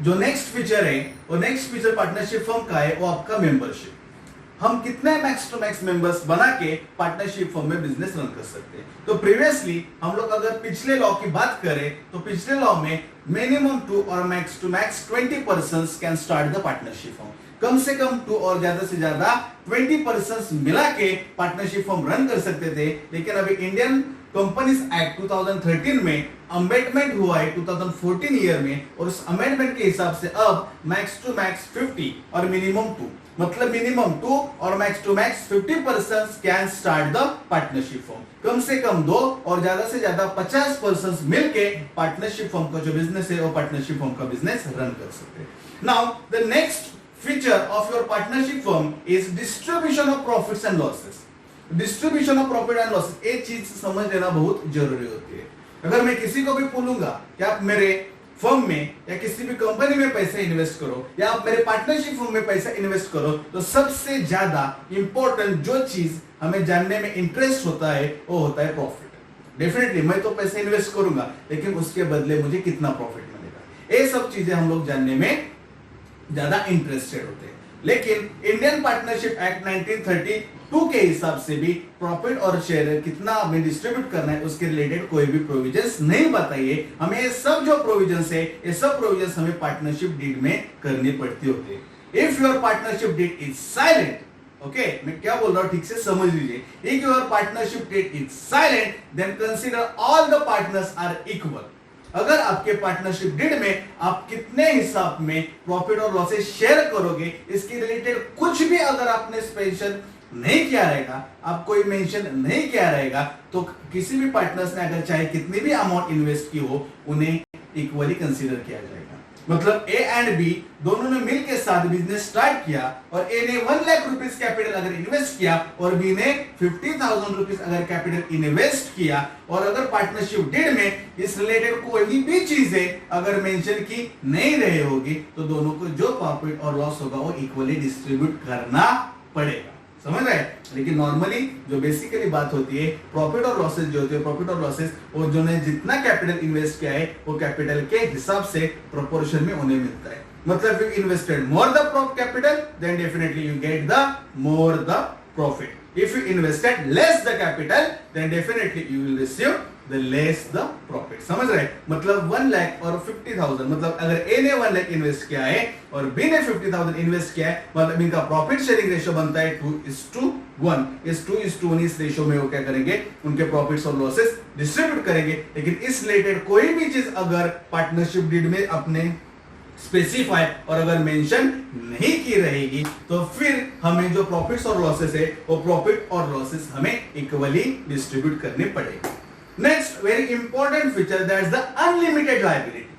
जो next feature है, वो नेक्स्ट फीचर पार्टनरशिप फर्म का है, वो आपका मेंबरशिप। हम कितने मैक्स टू मैक्स मेंबर्स बना के पार्टनरशिप फर्म में बिजनेस रन कर सकते हैं। तो प्रीवियसली हम लोग अगर पिछले लॉ की बात करें तो पिछले लॉ में मिनिमम 2 और max to max 20 persons can start the partnership firm. कम से कम 2 और ज्यादा से ज्यादा 20 पर्संस मिला के पार्टनरशिप फर्म रन कर सकते थे। लेकिन अभी इंडियन कंपनीज एक्ट 2013 में अमेंडमेंट हुआ है 2014 ईयर में, और उस अमेंडमेंट के हिसाब से अब मैक्स टू मैक्स 50 और मिनिमम 2, मतलब मिनिमम 2 और max to max 50 person can start the partnership firm. कम से कम 2 और ज्यादा से ज्यादा 50 पर्सन मिलके पार्टनरशिप फर्म का जो बिजनेस है वो पार्टनरशिप फर्म का बिजनेस रन कर सकते हैं। Now the next feature of your partnership firm is distribution of profits and losses. Distribution of profit and losses, एक चीज समझ लेना बहुत जरूरी होती है। अगर मैं किसी को भी बोलूंगा कि आप मेरे फर्म में या किसी भी कंपनी में पैसे इन्वेस्ट करो या आप मेरे पार्टनरशिप फर्म में पैसा इन्वेस्ट करो, तो सबसे ज्यादा इंपॉर्टेंट जो चीज हमें जानने में इंटरेस्ट होता है वो होता है प्रॉफिट। डेफिनेटली मैं तो पैसे इन्वेस्ट करूंगा, लेकिन उसके बदले मुझे कितना प्रॉफिट मिलेगा, ये सब चीजें हम लोग जानने में ज्यादा इंटरेस्टेड होते हैं। लेकिन इंडियन पार्टनरशिप एक्ट 1932 के हिसाब से भी प्रॉफिट और शेयर कितना हमें डिस्ट्रीब्यूट करना है उसके रिलेटेड कोई भी प्रोविजंस नहीं बताइए। हमें ये सब जो प्रोविजंस है, ये सब प्रोविजंस हमें पार्टनरशिप डीड में करनी पड़ती होती है। If your partnership deed is silent, okay, मैं क्या बोल रहा हूं ठीक से समझ लीजिए। If your partnership deed is silent then consider all the partners are equal. अगर आपके पार्टनरशिप डीड में आप कितने हिसाब में प्रॉफिट और लॉसेस शेयर करोगे, इसके रिलेटेड कुछ भी अगर आपने स्पेशल नहीं किया रहेगा, आप कोई मेंशन नहीं किया रहेगा, तो किसी भी पार्टनर्स ने अगर चाहे कितनी भी अमाउंट इन्वेस्ट की हो, उन्हें इक्वली कंसीडर किया जाएगा। मतलब ए एंड बी दोनों ने मिलकर साथ बिजनेस स्टार्ट किया और ए ने 1 लाख रुपीस कैपिटल अगर इन्वेस्ट किया और बी ने 50,000 रुपीस अगर कैपिटल इन्वेस्ट किया, और अगर पार्टनरशिप डीड में इस रिलेटेड कोई भी चीजें अगर मेंशन की नहीं रही होगी, तो दोनों को जो प्रॉफिट और लॉस होगा वो इक्वली डिस्ट्रीब्यूट करना पड़ेगा। समझ रहे हैं? लेकिन नॉर्मली जो बेसिकली बात होती है प्रॉफिट और लॉसेस जो होती है, प्रॉफिट और लॉसेस वो जो ने जितना कैपिटल इन्वेस्ट किया है वो कैपिटल के हिसाब से प्रोपोर्शन में उन्हें मिलता है। मतलब you invested more the capital then definitely you get the more the profit. If you invested less the capital, then definitely you will receive the less the profit। समझ रहे? मतलब 1 लाख और 50,000, मतलब अगर A ने 1 लाख इन्वेस्ट किया है और B ने 50,000 इन्वेस्ट किया है, मतलब इनका प्रॉफिट शेयरिंग रेशियो बनता है 2:1। इस 2:1 इस रेशियो में वो क्या करेंगे, उनके प्रॉफिट्स और लॉसेस डिस्ट्रीब्यूट करेंगे। लेकिन इस रिलेटेड कोई भी चीज अगर पार्टनरशिप डीड में अपने स्पेसिफाई और अगर मेंशन नहीं की रहेगी, तो फिर हमें जो प्रॉफिट्स और लॉसेस है वो प्रॉफिट और लॉसेस हमें इक्वली डिस्ट्रीब्यूट करने पड़ेगा। Next very important feature that is the unlimited liability.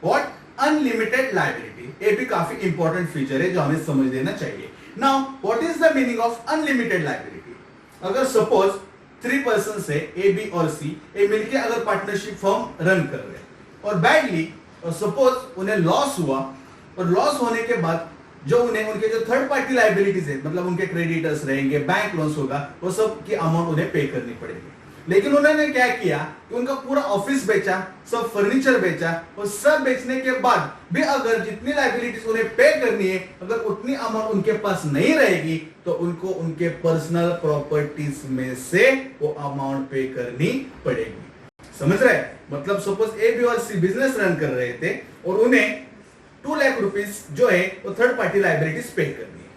What? Unlimited liability. ये भी काफी इंपॉर्टेंट फीचर है जो हमें समझ लेना चाहिए। Now what is the meaning of unlimited liability? अगर सपोज 3 पर्सन है ए बी और सी, ये मिलकर अगर पार्टनरशिप फर्म रन कर रहे हैं और बैडली और सपोज उन्हें लॉस हुआ, और लॉस होने के बाद जो उनके जो थर्ड पार्टी लायबिलिटीज है, मतलब उनके क्रेडिटर्स रहेंगे, बैंक लोन्स होगा, वो सब की अमाउंट उन्हें पे करनी पड़ेगी। लेकिन उन्होंने क्या किया कि उनका पूरा ऑफिस बेचा, सब फर्नीचर बेचा, और सब बेचने के बाद भी अगर जितनी लायबिलिटीज उन्हें पे करनी है अगर उतनी अमाउंट उनके पास नहीं रहेगी, तो उनको उनके पर्सनल प्रॉपर्टीज में से वो अमाउंट पे करनी पड़ेगी। समझ रहे? मतलब सपोज ए बी और सी बिजनेस रन कर रहे थे और उन्हें 2 लाख रुपीस जो है वो थर्ड पार्टी लायबिलिटीज पे करनी है,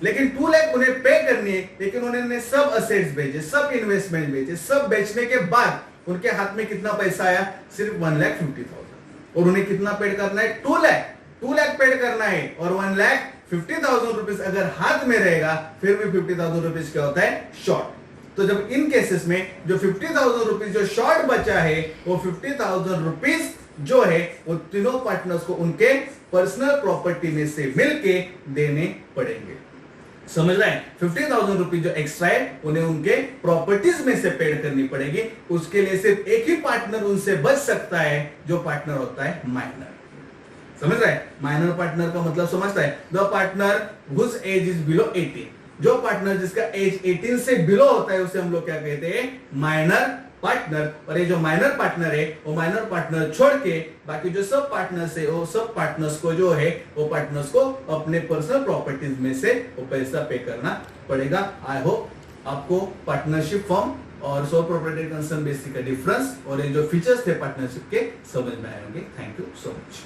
लेकिन 2 लाख उन्हें पे करनी है, लेकिन उन्होंने सब असेट्स बेचे, सब इन्वेस्टमेंट बेचे, सब बेचने के बाद उनके हाथ में कितना पैसा आया? सिर्फ 1,50,000। और उन्हें कितना पेड करना है? 2 लाख पेड करना है, और 1,50,000 रुपीस अगर हाथ में रहेगा फिर भी 50,000 रुपीस क्या होता है? शॉर्ट। तो जब इन केसेस में जो 50,000 रुपीस जो शॉर्ट बचा है, वो 50,000 रुपीस जो है वो तीनों पार्टनर्स को उनके पर्सनल प्रॉपर्टी में से मिलके देने पड़ेंगे। समझ रहे हैं? 50,000 रुपीस जो एक्स्ट्रा है उन्हें उनके प्रॉपर्टीज में से पेड करनी पड़ेगी। उसके लिए सिर्फ एक ही पार्टनर उनसे बच सकता है, जो पार्टनर होता है माइनर। समझ रहे हैं? माइनर पार्टनर का मतलब समझता है? The partner whose age is below 18। जो पार्टनर जिसका एज 18 से बिलो होता है उसे हम लोग क्या कहते हैं? माइनर पार्टनर, और ये जो माइनर पार्टनर है वो माइनर पार्टनर छोड़ के बाकी जो सब पार्टनर्स है वो सब पार्टनर्स को जो है वो पार्टनर्स को अपने पर्सनल प्रॉपर्टीज में से वो पैसा पे करना पड़ेगा। आई होप आपको पार्टनरशिप फॉर्म और सोल प्रोप्राइटरी कंसर्न बेसिक का डिफरेंस और ये जो फीचर्स थे पार्टनरशिप के समझ में आए होंगे। Thank you so much.